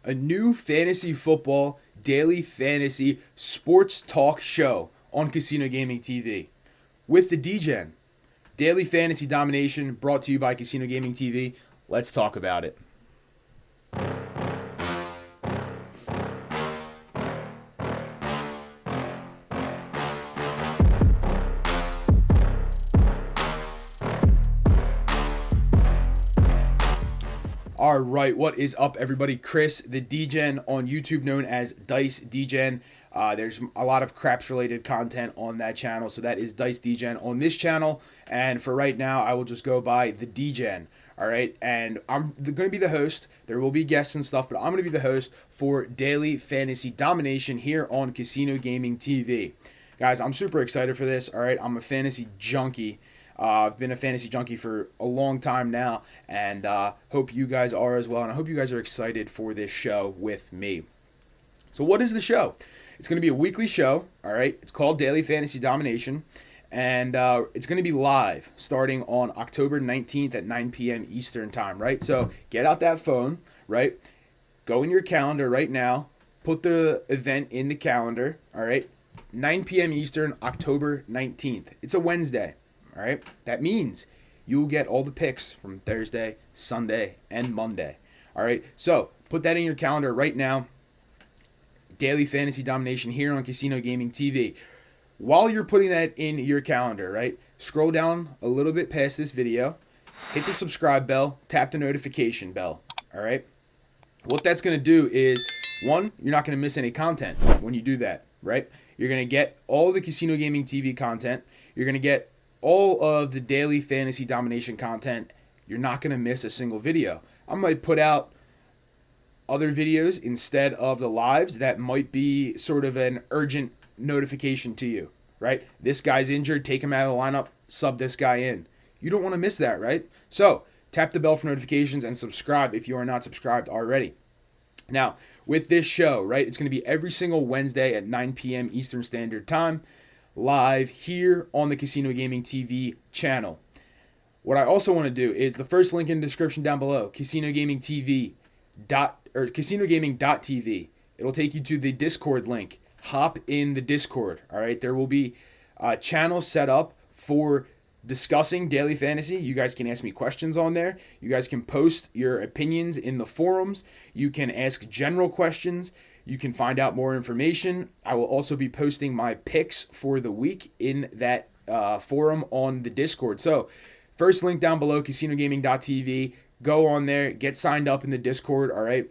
a new fantasy football daily fantasy sports talk show on Casino Gaming TV with the DGen. Daily Fantasy Domination brought to you by Casino Gaming TV. Let's talk about it. All right, what is up, everybody? Chris, the DGen on YouTube, known as Dice DGen. There's a lot of craps-related content on that channel, so that is Dice DGen on this channel. And for right now, I will just go by the DGen. All right, and I'm going to be the host. There will be guests and stuff, but I'm going to be the host for Daily Fantasy Domination here on Casino Gaming TV. Guys, I'm super excited for this. All right, I'm a fantasy junkie. I've been a fantasy junkie for a long time now, and hope you guys are as well, and I hope you guys are excited for this show with me. So what is the show? It's going to be a weekly show, all right? It's called Daily Fantasy Domination, and it's going to be live starting on October 19th at 9 p.m. Eastern Time, right? So get out that phone, right? Go in your calendar right now. Put the event in the calendar, all right? 9 p.m. Eastern, October 19th. It's a Wednesday. All right, that means you'll get all the picks from Thursday, Sunday, and Monday. All right, so put that in your calendar right now. Daily Fantasy Domination here on Casino Gaming TV. While you're putting that in your calendar, right, scroll down a little bit past this video, hit the subscribe bell, tap the notification bell. All right, what that's going to do is, one, you're not going to miss any content when you do that, right? You're going to get all the Casino Gaming TV content. You're going to get all of the daily fantasy domination content. You're not going to miss a single video. I might put out other videos instead of the lives that might be sort of an urgent notification to you, right? This guy's injured, take him out of the lineup, sub this guy in. You don't want to miss that, right? So tap the bell for notifications and subscribe if you are not subscribed already. Now, with this show, right, it's going to be every single Wednesday at 9 p.m. Eastern Standard Time, live here on the Casino Gaming TV channel. What I also want to do is the first link in the description down below, casinogaming.tv. It'll take you to the Discord link. Hop in the Discord. All right, there will be a channel set up for discussing daily fantasy. You guys can ask me questions on there. You guys can post your opinions in the forums. You can ask general questions. You can find out more information. I will also be posting my picks for the week in that forum on the Discord. So, first link down below, casinogaming.tv. Go on there, get signed up in the Discord, all right?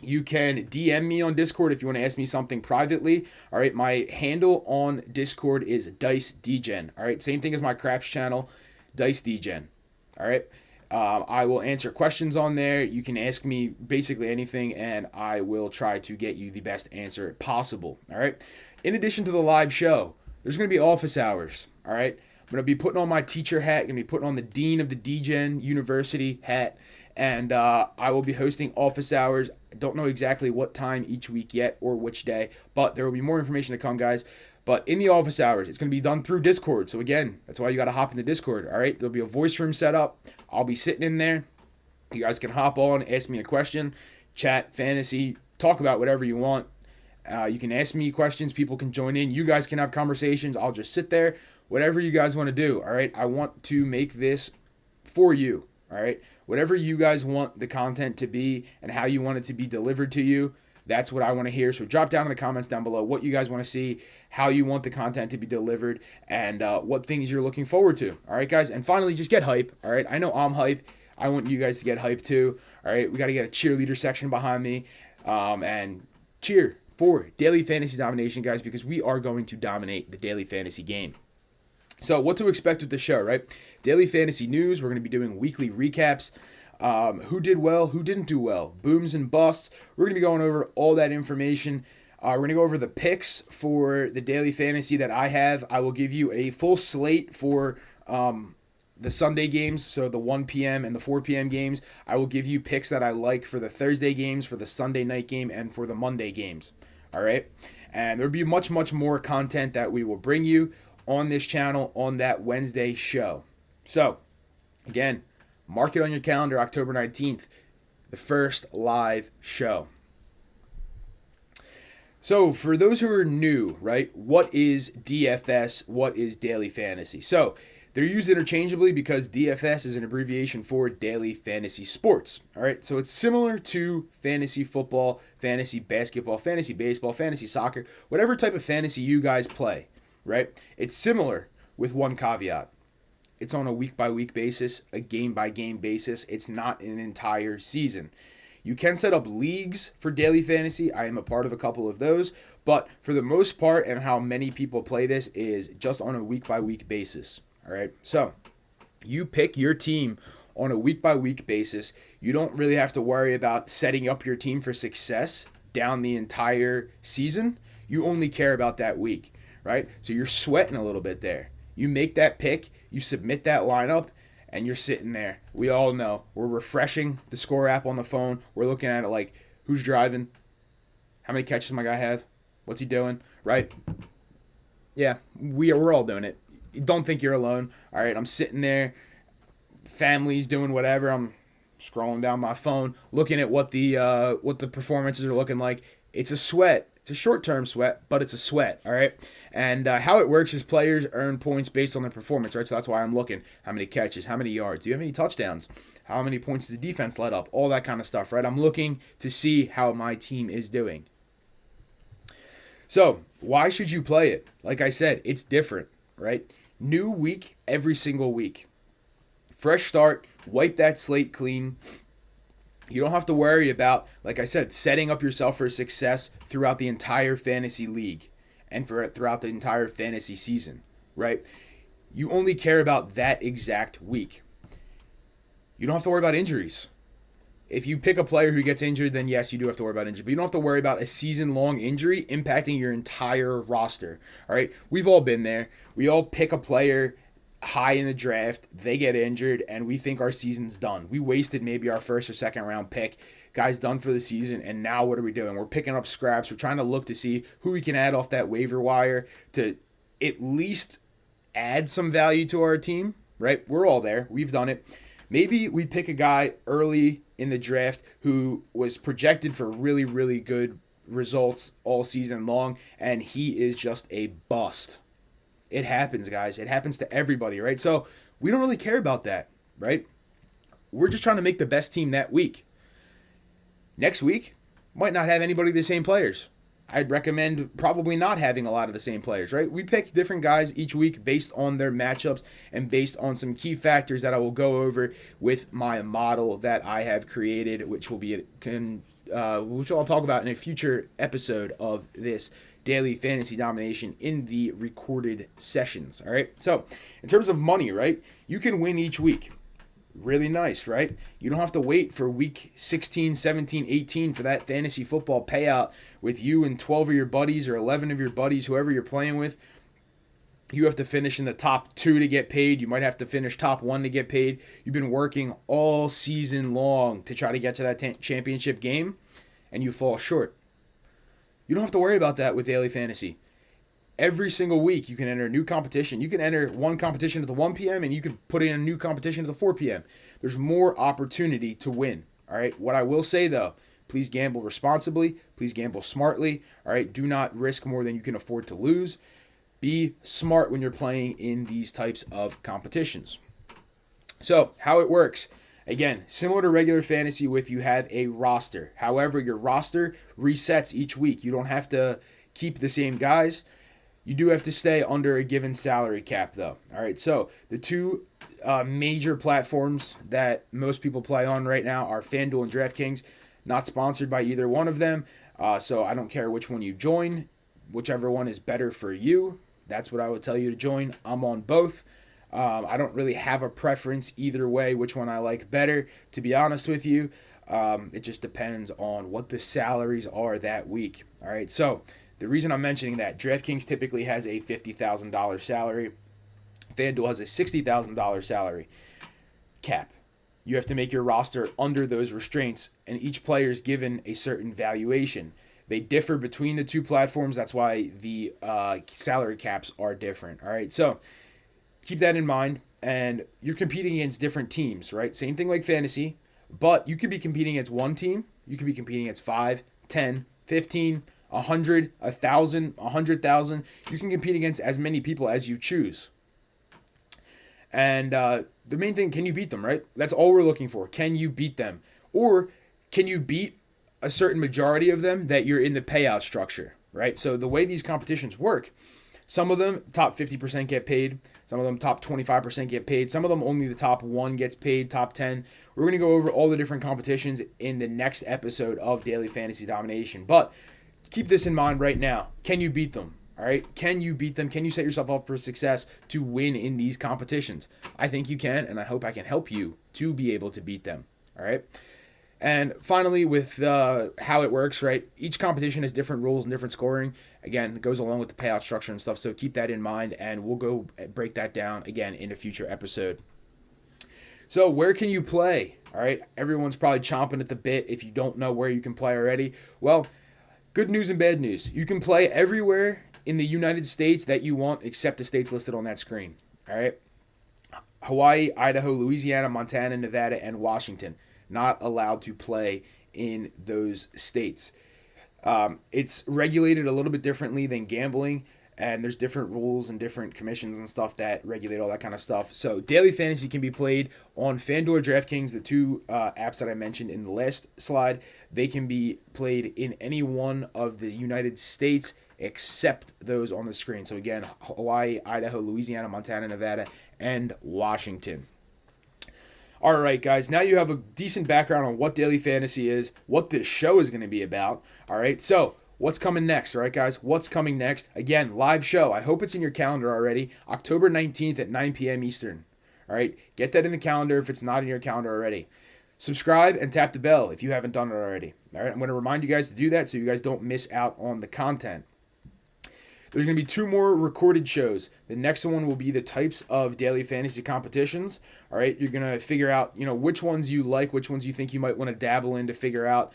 You can DM me on Discord if you want to ask me something privately, all right? My handle on Discord is Dice DGen, all right? Same thing as my craps channel, Dice DGen, all right? I will answer questions on there. You can ask me basically anything, and I will try to get you the best answer possible, all right? In addition to the live show, there's going to be office hours, all right? I'm going to be putting on my teacher hat, going to be putting on the Dean of the DGen University hat, and I will be hosting office hours. I don't know exactly what time each week yet or which day, but there will be more information to come, guys. But in the office hours, it's going to be done through Discord. So again, that's why you got to hop in the Discord, all right? There'll be a voice room set up. I'll be sitting in there. You guys can hop on, ask me a question, chat, fantasy, talk about whatever you want. You can ask me questions. People can join in. You guys can have conversations. I'll just sit there. Whatever you guys want to do, all right? I want to make this for you, all right? Whatever you guys want the content to be and how you want it to be delivered to you, that's what I want to hear. So drop down in the comments down below what you guys want to see, how you want the content to be delivered, and what things you're looking forward to. All right, guys? And finally, just get hype. All right? I know I'm hype. I want you guys to get hype too. All right? We got to get a cheerleader section behind me and cheer for Daily Fantasy Domination, guys, because we are going to dominate the daily fantasy game. So what to expect with the show, right? Daily fantasy news. We're going to be doing weekly recaps. Who did well, who didn't do well, booms and busts. We're going to be going over all that information. We're going to go over the picks for the daily fantasy that I have. I will give you a full slate for the Sunday games, so the 1 p.m. and the 4 p.m. games. I will give you picks that I like for the Thursday games, for the Sunday night game, and for the Monday games. All right? And there'll be much, much more content that we will bring you on this channel on that Wednesday show. So, again, mark it on your calendar, October 19th, the first live show. So, for those who are new, right, what is DFS? What is daily fantasy? So, they're used interchangeably because DFS is an abbreviation for daily fantasy sports. All right, so it's similar to fantasy football, fantasy basketball, fantasy baseball, fantasy soccer, whatever type of fantasy you guys play, right? It's similar with one caveat. It's on a week by week basis, a game by game basis. It's not an entire season. You can set up leagues for daily fantasy. I am a part of a couple of those, but for the most part, and how many people play this is just on a week by week basis. All right, so you pick your team on a week by week basis. You don't really have to worry about setting up your team for success down the entire season. You only care about that week, right? So you're sweating a little bit there. You make that pick, you submit that lineup, and you're sitting there. We all know. We're refreshing the score app on the phone. We're looking at it like, who's driving? How many catches my guy have? What's he doing? Right? Yeah, we're all doing it. Don't think you're alone. All right, I'm sitting there. Family's doing whatever. I'm scrolling down my phone, looking at what the performances are looking like. It's a sweat. It's a short-term sweat, but it's a sweat, all right? And how it works is players earn points based on their performance, right? So that's why I'm looking. How many catches? How many yards? Do you have any touchdowns? How many points does the defense let up? All that kind of stuff, right? I'm looking to see how my team is doing. So why should you play it? Like I said, it's different, right? New week every single week. Fresh start. Wipe that slate clean. You don't have to worry about, like I said, setting up yourself for success throughout the entire fantasy league and throughout the entire fantasy season, right? You only care about that exact week. You don't have to worry about injuries. If you pick a player who gets injured, then yes, you do have to worry about injury. But you don't have to worry about a season-long injury impacting your entire roster, all right? We've all been there. We all pick a player high in the draft, they get injured, and we think our season's done. We wasted maybe our first or second round pick. Guy's done for the season, and now what are we doing? We're picking up scraps. We're trying to look to see who we can add off that waiver wire to at least add some value to our team, right? We're all there. We've done it. Maybe we pick a guy early in the draft who was projected for really, really good results all season long, and he is just a bust. It happens, guys. It happens to everybody, right? So we don't really care about that, right? We're just trying to make the best team that week. Next week, might not have anybody the same players. I'd recommend probably not having a lot of the same players, right? We pick different guys each week based on their matchups and based on some key factors that I will go over with my model that I have created, which which I'll talk about in a future episode of this daily fantasy domination in the recorded sessions. All right. So in terms of money, right, you can win each week. Really nice, right? You don't have to wait for week 16, 17, 18 for that fantasy football payout with you and 12 of your buddies or 11 of your buddies, whoever you're playing with. You have to finish in the top 2 to get paid. You might have to finish top 1 to get paid. You've been working all season long to try to get to that championship game, and you fall short. You don't have to worry about that with daily fantasy. Every single week, you can enter a new competition. You can enter one competition at the 1 p.m. and you can put in a new competition at the 4 p.m. There's more opportunity to win. All right. What I will say, though, please gamble responsibly. Please gamble smartly. All right. Do not risk more than you can afford to lose. Be smart when you're playing in these types of competitions. So, how it works. Again, similar to regular fantasy with you have a roster. However, your roster resets each week. You don't have to keep the same guys. You do have to stay under a given salary cap, though. All right, so the two major platforms that most people play on right now are FanDuel and DraftKings. Not sponsored by either one of them, so I don't care which one you join. Whichever one is better for you, that's what I would tell you to join. I'm on both. I don't really have a preference either way, which one I like better, to be honest with you. It just depends on what the salaries are that week. All right, so the reason I'm mentioning that, DraftKings typically has a $50,000 salary. FanDuel has a $60,000 salary cap. You have to make your roster under those restraints, and each player is given a certain valuation. They differ between the two platforms. That's why the salary caps are different. All right, so keep that in mind. And you're competing against different teams, right? Same thing like fantasy, but you could be competing against one team. You could be competing against 5, 10, 15, 100, 1,000, 100,000. You can compete against as many people as you choose. And the main thing, can you beat them, right? That's all we're looking for. Can you beat them? Or can you beat a certain majority of them that you're in the payout structure, right? So the way these competitions work, some of them top 50% get paid. Some of them top 25% get paid. Some of them only the top 1 gets paid, top 10. We're going to go over all the different competitions in the next episode of Daily Fantasy Domination. But keep this in mind right now. Can you beat them? All right. Can you beat them? Can you set yourself up for success to win in these competitions? I think you can, and I hope I can help you to be able to beat them. All right. And finally, with how it works, right? Each competition has different rules and different scoring. Again, it goes along with the payout structure and stuff. So keep that in mind, and we'll go break that down again in a future episode. So where can you play? All right. Everyone's probably chomping at the bit if you don't know where you can play already. Well, good news and bad news. You can play everywhere in the United States that you want except the states listed on that screen. All right. Hawaii, Idaho, Louisiana, Montana, Nevada, and Washington. Not allowed to play in those states. It's regulated a little bit differently than gambling, and there's different rules and different commissions and stuff that regulate all that kind of stuff. So daily fantasy can be played on FanDuel or DraftKings, the two apps that I mentioned in the last slide. They can be played in any one of the United States except those on the screen. So again, Hawaii, Idaho, Louisiana, Montana, Nevada, and Washington. All right, guys, now you have a decent background on what daily fantasy is, what this show is going to be about. All right, so what's coming next? All right, guys, what's coming next? Again, live show. I hope it's in your calendar already. October 19th at 9 p.m. Eastern. All right, get that in the calendar if it's not in your calendar already. Subscribe and tap the bell if you haven't done it already. All right, I'm going to remind you guys to do that so you guys don't miss out on the content. There's going to be 2 more recorded shows. The next one will be the types of daily fantasy competitions. All right, you're going to figure out, which ones you like, which ones you think you might want to dabble in to figure out,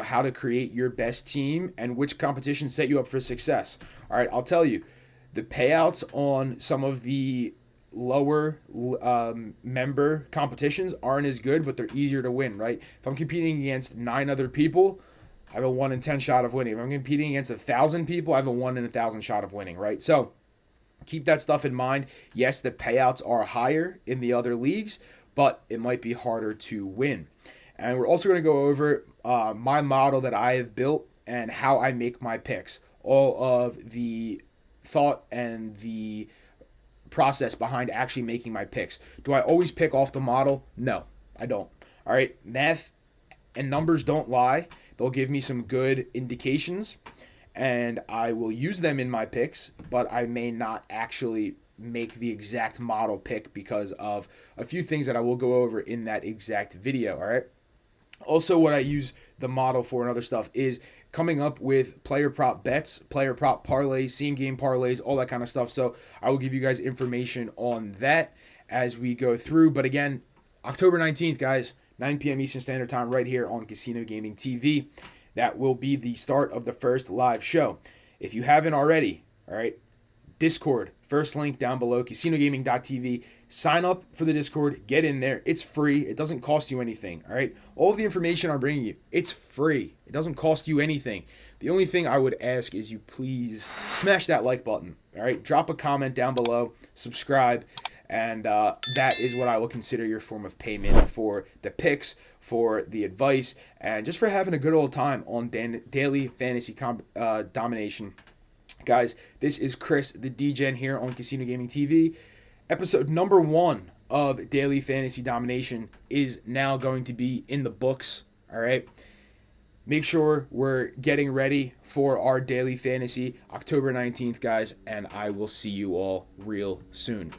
how to create your best team and which competitions set you up for success. All right, I'll tell you, the payouts on some of the lower member competitions aren't as good, but they're easier to win, right? If I'm competing against 9 other people, I have a 1 in 10 shot of winning. If I'm competing against 1,000 people, I have a 1 in 1,000 shot of winning, right? So keep that stuff in mind. Yes, the payouts are higher in the other leagues, but it might be harder to win. And we're also going to go over my model that I have built and how I make my picks. All of the thought and the process behind actually making my picks. Do I always pick off the model? No, I don't. All right, math and numbers don't lie. They'll give me some good indications, and I will use them in my picks, but I may not actually make the exact model pick because of a few things that I will go over in that exact video, all right? Also, what I use the model for and other stuff is coming up with player prop bets, player prop parlays, same game parlays, all that kind of stuff. So I will give you guys information on that as we go through. But again, October 19th, guys, 9 p.m. Eastern Standard Time right here on Casino Gaming TV. That will be the start of the first live show. If you haven't already, all right, Discord, first link down below, casinogaming.tv. Sign up for the Discord. Get in there. It's free. It doesn't cost you anything, all right? All of the information I'm bringing you, it's free. It doesn't cost you anything. The only thing I would ask is you please smash that like button, all right? Drop a comment down below, subscribe, and that is what I will consider your form of payment for the picks, for the advice, and just for having a good old time on Daily Fantasy Domination. Guys, this is Chris, the DGen here on Casino Gaming TV. Episode number 1 of Daily Fantasy Domination is now going to be in the books, all right? Make sure we're getting ready for our Daily Fantasy October 19th, guys, and I will see you all real soon.